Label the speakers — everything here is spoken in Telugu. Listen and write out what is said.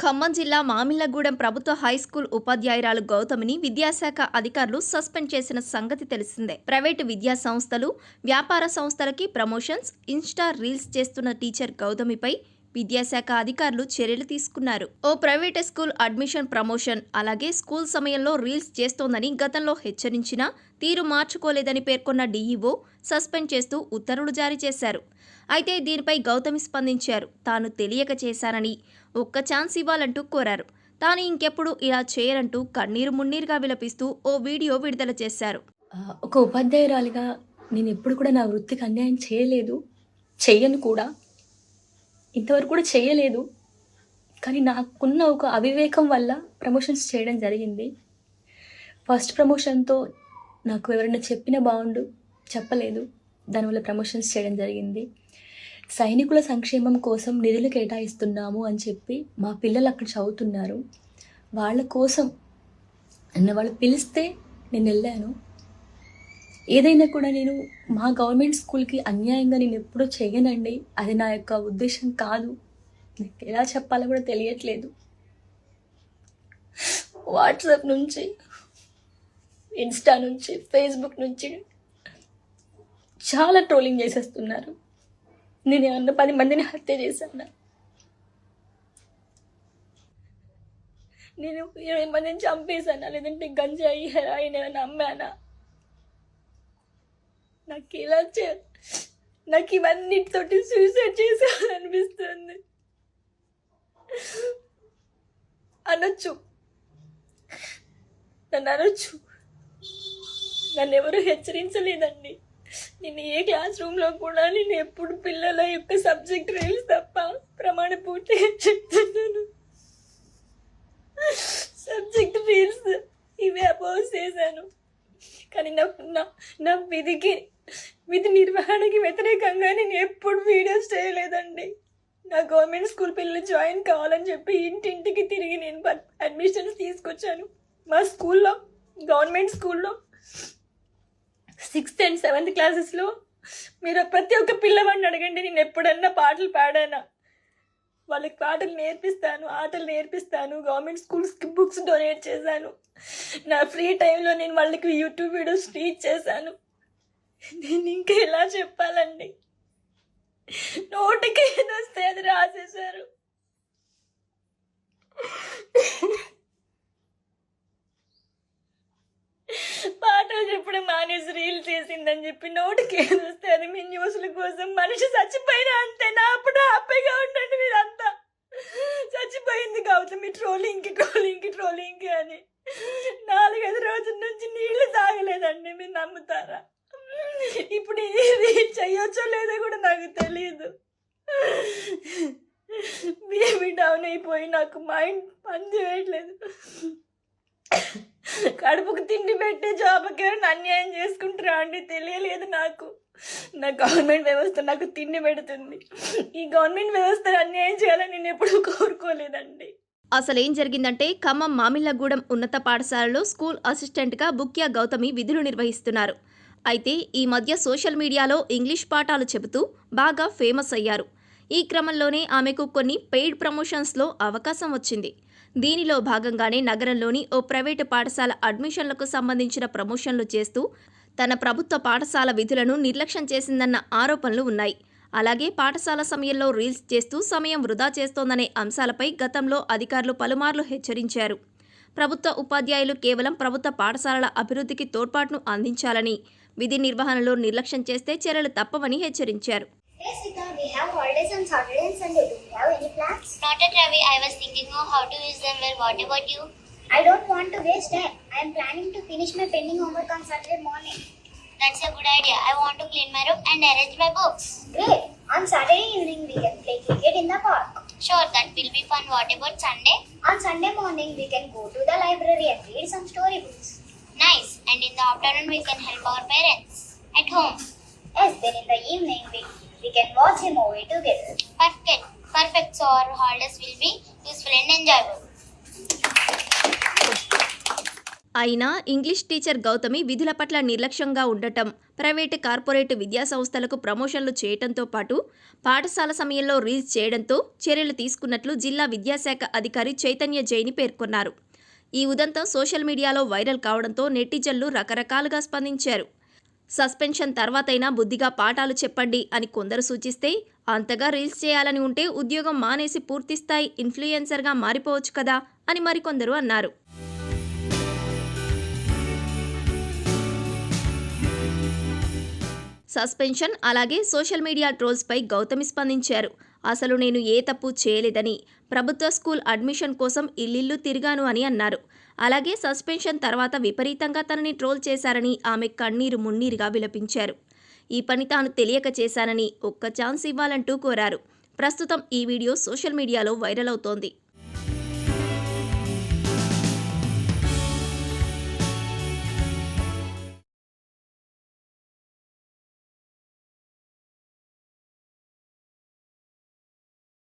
Speaker 1: ఖమ్మం జిల్లా మామిళ్లగూడెం ప్రభుత్వ హైస్కూల్ ఉపాధ్యాయురాలు గౌతమిని విద్యాశాఖ అధికారులు సస్పెండ్ చేసిన సంగతి తెలిసిందే. ప్రైవేటు విద్యా సంస్థలు, వ్యాపార సంస్థలకి ప్రమోషన్స్, ఇన్స్టా రీల్స్ చేస్తున్న టీచర్ గౌతమిపై విద్యాశాఖ అధికారులు చర్యలు తీసుకున్నారు. ఓ ప్రైవేట్ స్కూల్ అడ్మిషన్ ప్రమోషన్, అలాగే స్కూల్ సమయంలో రీల్స్ చేస్తోందని గతంలో హెచ్చరించినా తీరు మార్చుకోలేదని పేర్కొన్న డీఈఓ సస్పెండ్ చేస్తూ ఉత్తర్వులు జారీ చేశారు. అయితే దీనిపై గౌతమి స్పందించారు. తాను తెలియక చేశానని, ఒక్క ఛాన్స్ ఇవ్వాలంటూ కోరారు. తాను ఇంకెప్పుడు ఇలా చేయరంటూ కన్నీరు మున్నీరుగా విలపిస్తూ ఓ వీడియో విడుదల చేశారు.
Speaker 2: ఒక ఉపాధ్యాయురాలిగా నేను ఎప్పుడు కూడా నా వృత్తికి అన్యాయం చేయలేదు, చెయ్యను కూడా, ఇంతవరకు కూడా చేయలేదు. కానీ నాకున్న ఒక అవివేకం వల్ల ప్రమోషన్స్ చేయడం జరిగింది. ఫస్ట్ ప్రమోషన్తో నాకు ఎవరైనా చెప్పిన బాగుండు, చెప్పలేదు, దానివల్ల ప్రమోషన్స్ చేయడం జరిగింది. సైనికుల సంక్షేమం కోసం నిధులు కేటాయిస్తున్నాము అని చెప్పి మా పిల్లలు అక్కడ చదువుతున్నారు. వాళ్ళ కోసం వాళ్ళు పిలిస్తే నేను వెళ్ళాను. ఏదైనా కూడా నేను మా గవర్నమెంట్ స్కూల్కి అన్యాయంగా నేను ఎప్పుడూ చేయనండి. అది నా యొక్క ఉద్దేశం కాదు. నాకు ఎలా చెప్పాలో కూడా తెలియట్లేదు. వాట్సాప్ నుంచి, ఇన్స్టా నుంచి, ఫేస్బుక్ నుంచి చాలా ట్రోలింగ్ చేసేస్తున్నారు. నేను ఏమన్నా 10 మందిని హత్య చేశాను, నేను 20 మందిని చంపేశానా, లేదంటే గంజాయి హెరాయిన్ ఏమైనా అమ్మానా? నాకు ఇవన్నిటితోటి సూసైడ్ చేసేయాలనిపిస్తుంది. అనొచ్చు, నన్ను అనొచ్చు, నన్ను ఎవరు హెచ్చరించలేదండి. నేను ఏ క్లాస్ రూమ్లో కూడా నేను ఎప్పుడు పిల్లల యొక్క సబ్జెక్ట్ రీల్స్ తప్ప ప్రమాణ పూర్తిగా చెప్తున్నాను. సబ్జెక్ట్ రీల్స్ ఇవే అపోజ్ చేశాను. కానీ నా విధి నిర్వహణకి వ్యతిరేకంగా నేను ఎప్పుడు వీడియోస్ చేయలేదండి. నా గవర్నమెంట్ స్కూల్ పిల్లలు జాయిన్ కావాలని చెప్పి ఇంటింటికి తిరిగి నేను అడ్మిషన్స్ తీసుకొచ్చాను. మా స్కూల్లో, గవర్నమెంట్ స్కూల్లో 6th and 7th క్లాసెస్లో మీరు ప్రతి ఒక్క పిల్లవాడిని అడగండి, నేను ఎప్పుడన్నా పాటలు పాడానా? వాళ్ళకి పాటలు నేర్పిస్తాను, ఆటలు నేర్పిస్తాను. గవర్నమెంట్ స్కూల్స్కి బుక్స్ డొనేట్ చేశాను. నా ఫ్రీ టైంలో నేను వాళ్ళకి యూట్యూబ్ వీడియోస్ టీచ్ చేశాను. నేను ఇంకా ఎలా చెప్పాలండి? నోటికి ఏదొస్తే అది రాసేశారు. పాటలు చెప్పడం మానేసి రీల్ చేసిందని చెప్పి నోటికి ఏదొస్తే అది మీ న్యూస్ల కోసం. మనిషి చచ్చిపోయినా అంతే, నా అప్పుడు హ్యాపీగా ఉండండి. మీరంతా చచ్చిపోయింది గౌతమి ట్రోలింగ్కి అని 4-5 రోజుల నుంచి నీళ్లు తాగలేదండి. మీరు నమ్ముతారా? ఇప్పుడు ఇది చెయ్యొచ్చో లేదో కూడా నాకు తెలియదు. బీపీ డౌన్ అయిపోయి నాకు మైండ్ పని చేయట్లేదు. కడుపుకు తిండి పెట్టే జాబ్కి ఎవరైనా అన్యాయం చేసుకుంటారా అండి? తెలియలేదు నాకు. నా గవర్నమెంట్ వ్యవస్థ నాకు తిండి పెడుతుంది. ఈ గవర్నమెంట్ వ్యవస్థను అన్యాయం చేయాలని నేను ఎప్పుడూ కోరుకోలేదండి.
Speaker 1: అసలేం జరిగిందంటే, ఖమ్మం మామిళ్లగూడెం ఉన్నత పాఠశాలలో స్కూల్ అసిస్టెంట్గా బుక్యా గౌతమి విధులు నిర్వహిస్తున్నారు. అయితే ఈ మధ్య సోషల్ మీడియాలో ఇంగ్లీష్ పాఠాలు చెబుతూ బాగా ఫేమస్ అయ్యారు. ఈ క్రమంలోనే ఆమెకు కొన్ని పెయిడ్ ప్రమోషన్స్లో అవకాశం వచ్చింది. దీనిలో భాగంగానే నగరంలోని ఓ ప్రైవేటు పాఠశాల అడ్మిషన్లకు సంబంధించిన ప్రమోషన్లు చేస్తూ తన ప్రభుత్వ పాఠశాల విధులను నిర్లక్ష్యం చేసిందన్న ఆరోపణలు ఉన్నాయి. అలాగే పాఠశాల సమయంలో రీల్స్ చేస్తూ సమయం వృధా చేస్తోందనే అంశాలపై గతంలో అధికారులు పలుమార్లు హెచ్చరించారు. ప్రభుత్వ ఉపాధ్యాయులు కేవలం ప్రభుత్వ పాఠశాలల అభివృద్ధికి తోడ్పాటును అందించాలని, విధి నిర్వహణలో నిర్లక్ష్యం చేస్తే చర్యలు తప్పవని హెచ్చరించారు.
Speaker 3: Yes, Rita, we have holidays on Saturday and Sunday. Do you have any plans?
Speaker 4: Not at Ravi. I was thinking of how to use them well. What about you?
Speaker 3: I don't want to waste time. I am planning to finish my pending homework on Saturday morning.
Speaker 4: That's a good idea. I want to clean my room and arrange my books.
Speaker 3: Great. On Saturday evening, we can play cricket in the park.
Speaker 4: Sure, that will be fun. What about Sunday?
Speaker 3: On Sunday morning, we can go to the library and read some storybooks.
Speaker 4: Nice. And in the afternoon, we can help our parents at home.
Speaker 3: Yes, then in the evening, we can watch a movie together.
Speaker 4: Perfect. So our holidays will be useful and enjoyable.
Speaker 1: అయినా ఇంగ్లీష్ టీచర్ గౌతమి విధుల పట్ల నిర్లక్ష్యంగా ఉండటం, ప్రైవేటు కార్పొరేట్ విద్యాసంస్థలకు ప్రమోషన్లు చేయడంతో పాటు పాఠశాల సమయంలో రీల్స్ చేయడంతో చర్యలు తీసుకున్నట్లు జిల్లా విద్యాశాఖ అధికారి చైతన్య జైని పేర్కొన్నారు. ఈ ఉదంతం సోషల్ మీడియాలో వైరల్ కావడంతో నెటిజన్లు రకరకాలుగా స్పందించారు. సస్పెన్షన్ తర్వాతైనా బుద్ధిగా పాఠాలు చెప్పండి అని కొందరు సూచిస్తే, అంతగా రీల్స్ చేయాలని ఉంటే ఉద్యోగం మానేసి పూర్తిస్థాయి ఇన్ఫ్లుయెన్సర్గా మారిపోవచ్చు కదా అని మరికొందరు అన్నారు. సస్పెన్షన్ అలాగే సోషల్ మీడియా ట్రోల్స్పై గౌతమి స్పందించారు. అసలు నేను ఏ తప్పు చేయలేదని, ప్రభుత్వ స్కూల్ అడ్మిషన్ కోసం ఇల్లిల్లు తిరిగాను అని అన్నారు. అలాగే సస్పెన్షన్ తర్వాత విపరీతంగా తనని ట్రోల్ చేశారని ఆమె కన్నీరు మున్నీరుగా విలపించారు. ఈ పని తాను తెలియక చేశానని ఒక్క ఛాన్స్ ఇవ్వాలంటూ కోరారు. ప్రస్తుతం ఈ వీడియో సోషల్ మీడియాలో వైరల్ అవుతోంది.